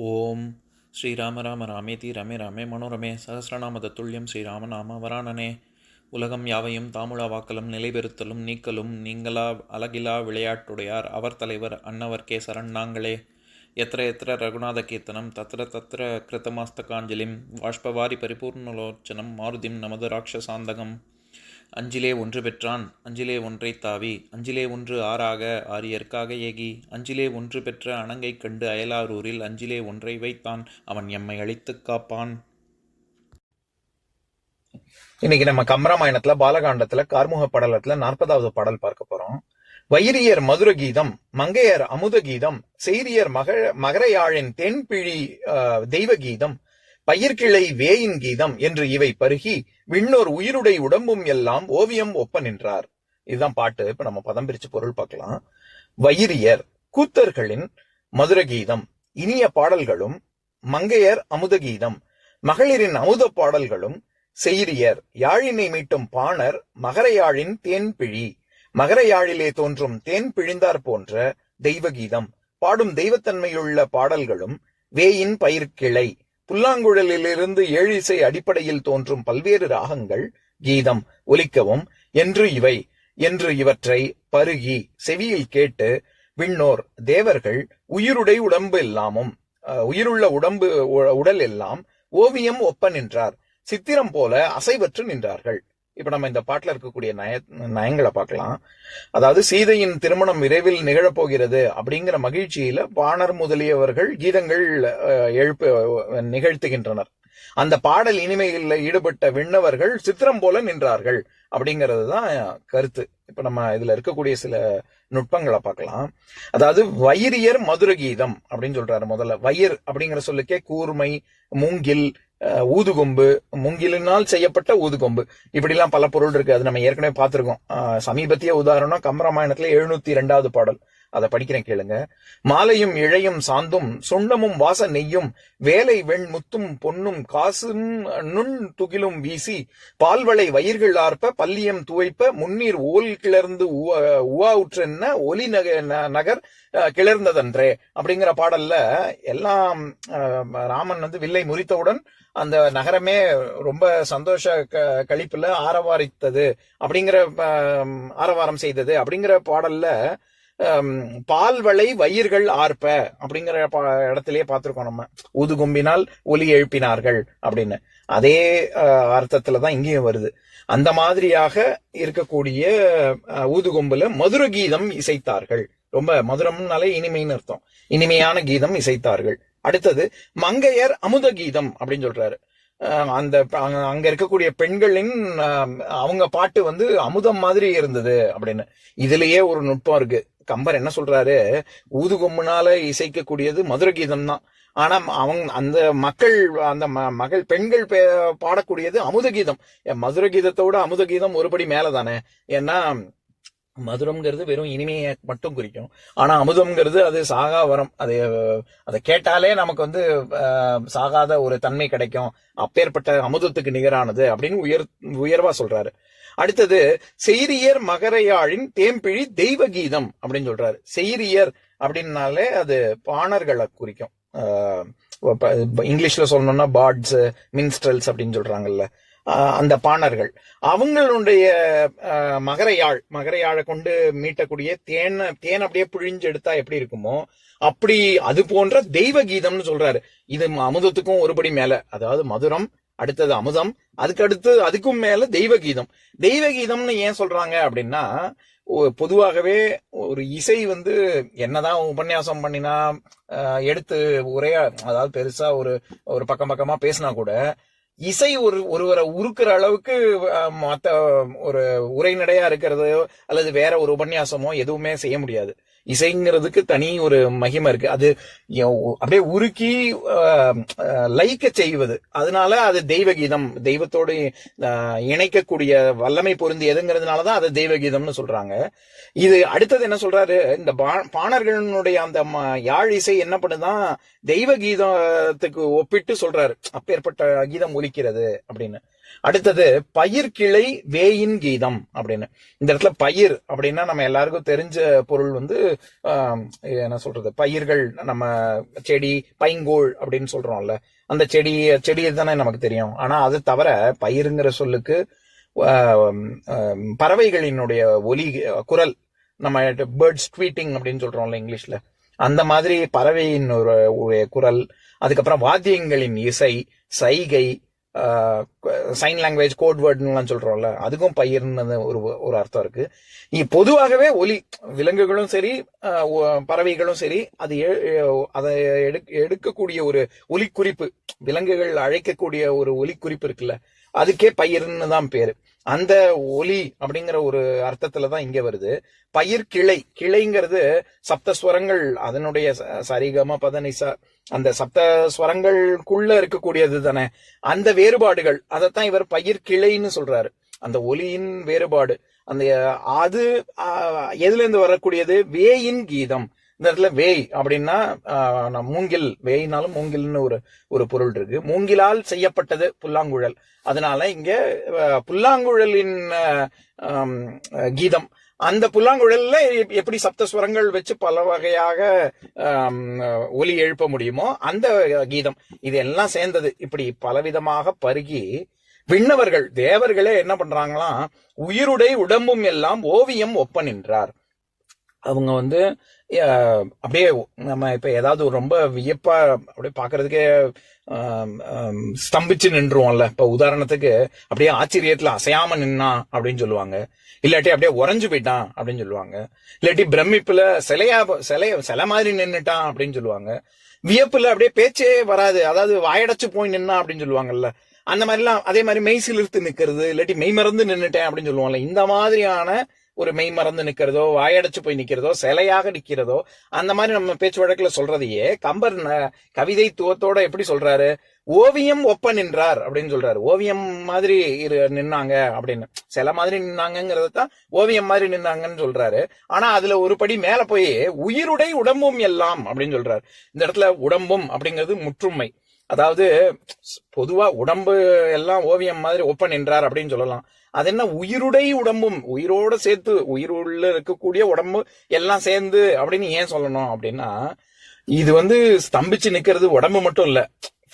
ஓம் ஸ்ரீராம ராம ராமேதி ரமே ராமே மனோரமே சகசிரநாம தத்துல்யம் ஸ்ரீராம நாம வராணனே. உலகம் யாவையும் தாமுழா வாக்கலும் நிலைபெறுத்தலும் நீக்கலும் நீங்களா அழகிலா விளையாட்டுடையார் அவர் தலைவர் அன்னவர் சரண் நாங்களே. எத்திர எத்திர ரகுநாத கீர்த்தனம் தத்திர தத்திர கிருத்தமாஸ்தகாஞ்சலிம் வாஷ்பவாரி பரிபூர்ணலோச்சனம் மாருதிம் நமது ராட்சசாந்தகம். அஞ்சிலே ஒன்று பெற்றான் அஞ்சிலே ஒன்றை தாவி அஞ்சிலே ஒன்று ஆறாக ஆரியர்க்காக ஏகி அஞ்சிலே ஒன்று பெற்ற அணங்கை கண்டு அயலாரூரில் அஞ்சிலே ஒன்றை வைத்தான் அவன் எம்மை அழித்துக் காப்பான். இன்னைக்கு நம்ம கம்பராமாயணத்துல பாலகாண்டத்துல கார்முக படலத்துல 40வது பாடல் பார்க்க போறோம். வைரியர் மதுர கீதம், மங்கையர் அமுத கீதம், செய்ரியர் மகரையாழின் தென்பிழி தெய்வ கீதம், பயிர்கிளை வேயின் கீதம் என்று இவை பருகி விண்ணோர் உயிருடை உடம்பும் எல்லாம் ஓவியம் ஒப்ப நின்றார். இதுதான் பாட்டு. இப்ப நம்ம பதம் பிரிச்சு பொருள் பார்க்கலாம். வைரியர் கூத்தர்களின் மதுர கீதம் இனிய பாடல்களும், மங்கையர் அமுத கீதம் மகளிரின் அமுத பாடல்களும், செய்ரியர் யாழினை மீட்டும் பாணர் மகரையாழின் தேன்பிழி மகரையாழிலே தோன்றும் தேன் பிழிந்தார் போன்ற தெய்வ கீதம் பாடும் தெய்வத்தன்மையுள்ள பாடல்களும், வேயின் பயிர்கிளை புல்லாங்குழலிலிருந்து ஏழிசை அடிப்படையில் தோன்றும் பல்வேறு ராகங்கள் கீதம் ஒலிக்கவும் என்று இவற்றை பருகி செவியில் கேட்டு விண்ணோர் தேவர்கள் உயிருடை உடம்பு எல்லாமும் உயிருள்ள உடல் எல்லாம் ஓவியம் ஒப்ப நின்றார், சித்திரம் போல அசைவற்று நின்றார்கள். இப்ப நம்ம இந்த பாட்டுல இருக்கக்கூடிய நயங்களை பார்க்கலாம். அதாவது சீதையின் திருமணம் விரைவில் நிகழப்போகிறது அப்படிங்கிற மகிழ்ச்சியில பாணர் முதலியவர்கள் கீதங்கள் நிகழ்த்துகின்றனர். அந்த பாடல் இனிமையில் ஈடுபட்ட விண்ணவர்கள் சித்திரம் போல நின்றார்கள் அப்படிங்கிறது தான் கருத்து. இப்ப நம்ம இதுல இருக்கக்கூடிய சில நுட்பங்களை பார்க்கலாம். அதாவது வைரியர் மதுர கீதம் அப்படின்னு சொல்றாரு. முதல்ல வயிர் அப்படிங்கிற சொல்லுக்கே கூர்மை, மூங்கில், ஊதுகொம்பு, மூங்கிலினால் செய்யப்பட்ட ஊதுகொம்பு, இப்படி எல்லாம் பல பொருள் இருக்கு. அது நம்ம ஏற்கனவே பார்த்திருக்கோம். சமீபத்திய உதாரணம் கம்பராமாயணத்துல 702வது பாடல். அதை படிக்கிறேன் கேளுங்க. மாலையும் இழையும் சாந்தும் சுண்ணமும் வாச நெய்யும் வேலை வெண் முத்தும் பொன்னும் காசும் நுண் துகிலும் வீசி பால்வளை வயிர்கள் ஆர்ப்ப பல்லியம் துவைப்ப முன்னீர் ஓல் கிளர்ந்து உவாவுற்றென்ன ஒலி நகர் கிளர்ந்ததன்றே அப்படிங்கிற பாடல்ல எல்லாம் ராமன் வில்லை முறித்தவுடன் அந்த நகரமே ரொம்ப சந்தோஷ கழிப்புல ஆரவாரித்தது அப்படிங்கிற ஆரவாரம் செய்தது அப்படிங்கிற பாடல்ல பால்வளை வயிர்கள் ஆர்ப்ப அப்படிங்கிற இடத்திலேயே பார்த்திருக்கோம் நம்ம. ஊதுகும்பினால் ஒலி எழுப்பினார்கள் அப்படின்னு அதே அர்த்தத்துலதான் இங்கேயும் வருது. அந்த மாதிரியாக இருக்கக்கூடிய ஊதுகொம்புல மதுர கீதம் இசைத்தார்கள். ரொம்ப மதுரம்னாலே இனிமைன்னு அர்த்தம். இனிமையான கீதம் இசைத்தார்கள். அடுத்தது மங்கையர் அமுத கீதம் அப்படின்னு சொல்றாரு. அங்க இருக்கக்கூடிய பெண்களின் அவங்க பாட்டு அமுதம் மாதிரி இருந்தது அப்படின்னு. இதுலயே ஒரு நுட்பம் இருக்கு. கம்பர் என்ன சொல்றாரு, ஊதுகொம்புனால இசைக்கக்கூடியது மதுர கீதம் தான். ஆனா அந்த மகள் பெண்கள் பாடக்கூடியது அமுத கீதம். மதுர கீதத்தோட அமுத கீதம் ஒருபடி மேலதானே. ஏன்னா மதுரம்ங்கிறது வெறும் இனிமையை மட்டும் குறிக்கும். ஆனா அமுதம்ங்கிறது அது சாகா வரம். அதை கேட்டாலே நமக்கு சாகாத ஒரு தன்மை கிடைக்கும். அப்பேற்பட்ட அமுதத்துக்கு நிகரானது அப்படின்னு உயர்வா சொல்றாரு. அடுத்தது செய்ரியர் மகரையாழின் தேம்பிழி தெய்வ கீதம் அப்படின்னு சொல்றாரு. செய்ரியர் அப்படின்னாலே அது பாணர்களை குறிக்கும். இங்கிலீஷ்ல சொல்லணும்னா பார்ட்ஸ், மின்ஸ்ட்ரல்ஸ் அப்படின்னு சொல்றாங்கல்ல, அந்த பாணர்கள். அவங்களுடைய மகரையாழை கொண்டு மீட்டக்கூடிய தேன் அப்படியே பிழிஞ்சு எடுத்தா எப்படி இருக்குமோ அப்படி அது போன்ற தெய்வ கீதம்னு சொல்றாரு. இது அமுதத்துக்கும் ஒருபடி மேல. அதாவது மதுரம், அடுத்தது அமுதம், அதுக்கும் மேல தெய்வ கீதம். தெய்வ கீதம்னு ஏன் சொல்றாங்க அப்படின்னா, பொதுவாகவே ஒரு இசை என்னதான் உபன்யாசம் பண்ணினா எடுத்து அதாவது பெருசா ஒரு பக்கமா பேசினா கூட இசை ஒருவரை உருக்குற அளவுக்கு மத்த ஒரு உரைநடையா இருக்கிறதோ அல்லது வேற ஒரு உபன்யாசமோ எதுவுமே செய்ய முடியாது. இசைங்கிறதுக்கு தனி ஒரு மகிமை இருக்கு. அது அப்படியே உருக்கி லயிக்க செய்வது. அதனால அது தெய்வ கீதம், தெய்வத்தோடு இணைக்கக்கூடிய வல்லமை பொருந்தியதுங்கிறதுனாலதான் அது தெய்வ கீதம்னு சொல்றாங்க. இது அடுத்தது என்ன சொல்றாரு, இந்த பாணர்களுடைய அந்த யாழ் இசை என்ன பண்ணுதான் தெய்வ கீதத்துக்கு ஒப்பிட்டு சொல்றாரு. அப்பேற்பட்ட கீதம் ஒலிக்கிறது அப்படின்னு. அடுத்தது பயிர் கிளை வேயின் கீதம் அப்படின்னு. இந்த இடத்துல பயிர் அப்படின்னா நம்ம எல்லாருக்கும் தெரிஞ்ச பொருள் வந்து என்ன சொல்றது, பயிர்கள், நம்ம செடி, பைங்கோள் அப்படின்னு சொல்றோம்ல, அந்த செடி தானே நமக்கு தெரியும். ஆனா அது தவிர பயிருங்கிற சொல்லுக்கு பறவைகளினுடைய ஒலி, குரல், நம்ம பேர்ட்ஸ் ட்வீட்டிங் அப்படின்னு சொல்றோம்ல இங்கிலீஷ்ல, அந்த மாதிரி பறவையின் ஒரு குரல், அதுக்கப்புறம் வாத்தியங்களின் இசை, சைகை, சைன் லாங்குவேஜ், கோட் வேர்ட்லாம் சொல்றோம்ல, அதுக்கும் பயிர்னு ஒரு அர்த்தம் இருக்கு. பொதுவாகவே ஒலி, விலங்குகளும் சரி பறவைகளும் சரி, அதை எடுக்கக்கூடிய ஒரு ஒலிக்குறிப்பு, விலங்குகள் அழைக்கக்கூடிய ஒரு ஒலிக்குறிப்பு இருக்குல்ல, அதுக்கே பயிர்னு தான் பேரு. அந்த ஒலி அப்படிங்கிற ஒரு அர்த்தத்துலதான் இங்க வருது. பயிர் கிளை, கிளைங்கிறது சப்தஸ்வரங்கள், அதனுடைய சரிகம பதனிசா, அந்த சப்தஸ்வரங்களுக்குள்ள இருக்கக்கூடியது தானே, அந்த வேறுபாடுகள், அதைத்தான் இவர் பயிர் கிளைன்னு சொல்றாரு. அந்த ஒலியின் வேறுபாடு, அந்த அது எதுல இருந்து வரக்கூடியது, வேயின் கீதம். இந்த இடத்துல வேய் அப்படின்னா மூங்கில், வேயினாலும் மூங்கில்னு ஒரு பொருள் இருக்கு. மூங்கிலால் செய்யப்பட்டது புல்லாங்குழல், அதனால இங்க புல்லாங்குழலின் கீதம். அந்த புல்லாங்குழல்ல எப்படி சப்தஸ்வரங்கள் வச்சு பல வகையாக ஒலி எழுப்ப முடியுமோ அந்த கீதம், இது எல்லாம் சேர்ந்தது. இப்படி பலவிதமாக பருகி விண்ணவர்கள், தேவர்களே என்ன பண்றாங்களாம், உயிருடை உடம்பும் எல்லாம் ஓவியம் ஒப்ப நின்றார். அவங்க வந்து அப்படியே நம்ம இப்ப ஏதாவது ரொம்ப வியப்பா அப்படியே பாக்குறதுக்கே ஸ்தம்பிச்சு நின்றுவோம்ல. இப்ப உதாரணத்துக்கு அப்படியே ஆச்சரியத்துல அசையாம நின்னா அப்படின்னு சொல்லுவாங்க, இல்லாட்டி அப்படியே உறைஞ்சு போயிட்டான் அப்படின்னு சொல்லுவாங்க, இல்லாட்டி பிரமிப்புல சிலை மாதிரி நின்னுட்டான் அப்படின்னு சொல்லுவாங்க, வியப்புல அப்படியே பேச்சே வராது, அதாவது வாயடைச்சு போய் நின்னா அப்படின்னு சொல்லுவாங்கல்ல, அந்த மாதிரிலாம். அதே மாதிரி மெய் சிலிர்த்து நிக்கிறது, இல்லாட்டி மெய் மறந்து நின்னுட்டேன் அப்படின்னு சொல்லுவாங்கல்ல, இந்த மாதிரியான ஒரு மெய் மறந்து நிக்கிறதோ, வாயடைச்சு போய் நிக்கிறதோ, சிலையாக நிக்கிறதோ, அந்த மாதிரி நம்ம பேச்சு வழக்குல சொல்றதையே கம்பர் கவிதை துவத்தோட எப்படி சொல்றாரு, ஓவியம் ஒப்ப நின்றார் அப்படின்னு சொல்றாரு. ஓவியம் மாதிரி நின்னாங்க அப்படின்னு, சில மாதிரி நின்னாங்கிறதான் ஓவியம் மாதிரி நின்னாங்கன்னு சொல்றாரு. ஆனா அதுல ஒரு படி மேல போய் உயிருடை உடம்பும் எல்லாம் அப்படின்னு சொல்றாரு. இந்த இடத்துல உடம்பும் அப்படிங்கிறது முற்றுமை, அதாவது பொதுவா உடம்பு எல்லாம் ஓவியம் மாதிரி ஒப்ப நின்றார் அப்படின்னு சொல்லலாம். அது என்ன உயிருடை உடம்பும், உயிரோட சேர்த்து, உயிருள்ள இருக்கக்கூடிய உடம்பு எல்லாம் சேர்ந்து அப்படின்னு ஏன் சொல்லணும் அப்படின்னா, இது வந்து ஸ்தம்பிச்சு நிக்கிறது உடம்பு மட்டும் இல்ல,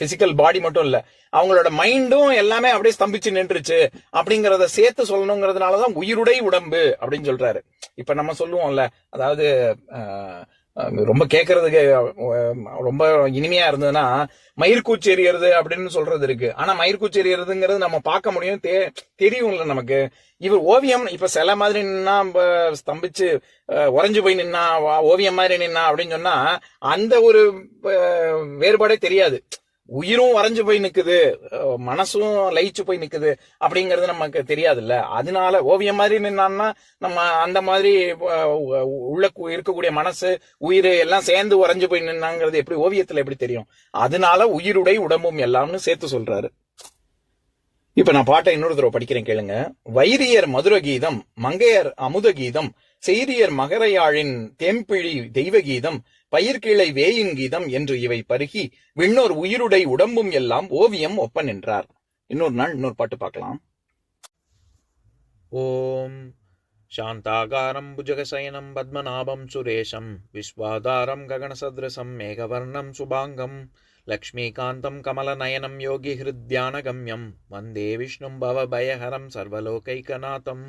பிசிக்கல் பாடி மட்டும் இல்ல, அவங்களோட மைண்டும் எல்லாமே அப்படியே ஸ்தம்பிச்சு நின்றுச்சு அப்படிங்கறத சேர்த்து சொல்லணுங்கிறதுனாலதான் உயிருடை உடம்பு அப்படின்னு சொல்றாரு. இப்ப நம்ம சொல்லுவோம்ல, அதாவது ரொம்ப கேட்கறதுக்கு ரொம்ப இனிமையா இருந்ததுன்னா மயிர்கூச்சி எறியறது அப்படின்னு சொல்றது இருக்கு. ஆனா மயிர்கூச்சி எறியறதுங்கிறது நம்ம பார்க்க முடியும், தெரியும்ல நமக்கு. இவர் ஓவியம், இப்ப சில மாதிரி நின்னா, ஸ்தம்பிச்சு உறைஞ்சு போய் நின்னா, ஓவியம் மாதிரி நின்னா அப்படின்னு சொன்னா அந்த ஒரு வேறுபாடே தெரியாது. உயிரும் வரைஞ்சு போய் நிக்குது, மனசும் லயிச்சு போய் நிக்குது அப்படிங்கிறது நமக்கு தெரியாதுல்ல. அதனால ஓவியம் மாதிரி நின்னான்னா நம்ம அந்த மாதிரி உள்ள இருக்கக்கூடிய மனசு, உயிர் எல்லாம் சேர்ந்து உறைஞ்சு போய் நின்னாங்கிறது எப்படி ஓவியத்துல எப்படி தெரியும்? அதனால உயிருடை உடம்பும் எல்லாம்னு சேர்த்து சொல்றாரு. இப்ப நான் பாட்டை இன்னொரு தடவை படிக்கிறேன், கேளுங்க. வைரியர் மதுர கீதம், மங்கையர் அமுத கீதம், செய்தியர் மகரையாழின் தேம்பிழி தெய்வ கீதம், பயிர்கிளை வேயின் கீதம் என்று இவை பருகி விண்ணோர் உயிருடை உடம்பும் எல்லாம் ஓவியம் ஒப்ப நின்றார். இன்னொரு நாள் இன்னொரு பாட்டு பார்க்கலாம். ஓம் சாந்தாகாரம் புஜகசயனம் பத்மநாபம் சுரேஷம் விஸ்வாதாரம் ககனசத்ரசம் மேகவர்ணம் சுபாங்கம் லக்ஷ்மீகாந்தம் கமலநயனம் யோகி ஹிருத்யானகம்யம் வந்தே விஷ்ணும் பவபயஹரம் சர்வலோகைகநாதம்.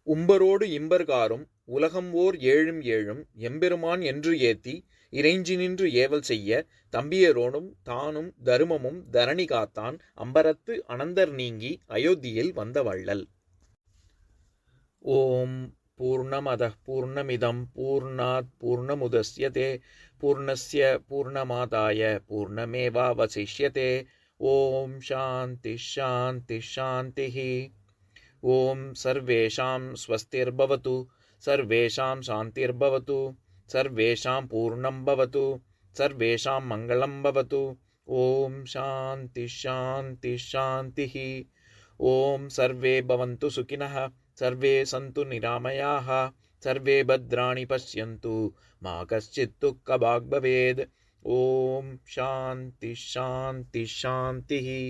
உம்பரோடு இம்பர்காரும் உலகம் ஓர் ஏழும் ஏழும் எம்பெருமான் என்று ஏத்தி இறைஞ்சி நின்று ஏவல் செய்ய தம்பியரோனும் தானும் தருமமும் தரணி காத்தான் அம்பரத்து அனந்தர் நீங்கி அயோத்தியில் வந்த வள்ளல். ஓம் பூர்ணமதః பூர்ணமிதம் பூர்ணாத் பூர்ணமுதஸ்யதே பூர்ணஸ்ய பூர்ணமாதாய பூர்ணமேவாவசிஷ்யதே. ஓம் சாந்தி சாந்தி சாந்திஹி. ஓம் சர்வேஷாம் ஸ்வஸ்திர்பவது சர்வேஷாம் சாந்திர்பவது சர்வேஷாம் பூர்ணம் பவது சர்வேஷாம் மங்களம் பவது. ஓம் சாந்தி சாந்தி சாந்திஹி. ஓம் சர்வே பவந்து சுகினः சர்வே சந்து நிராமயாः சர்வே பத்ராணி பஷ்யந்து மா கஷ்சித் துக்கபாக் பவேத். ஓம் சாந்தி சாந்தி சாந்திஹி.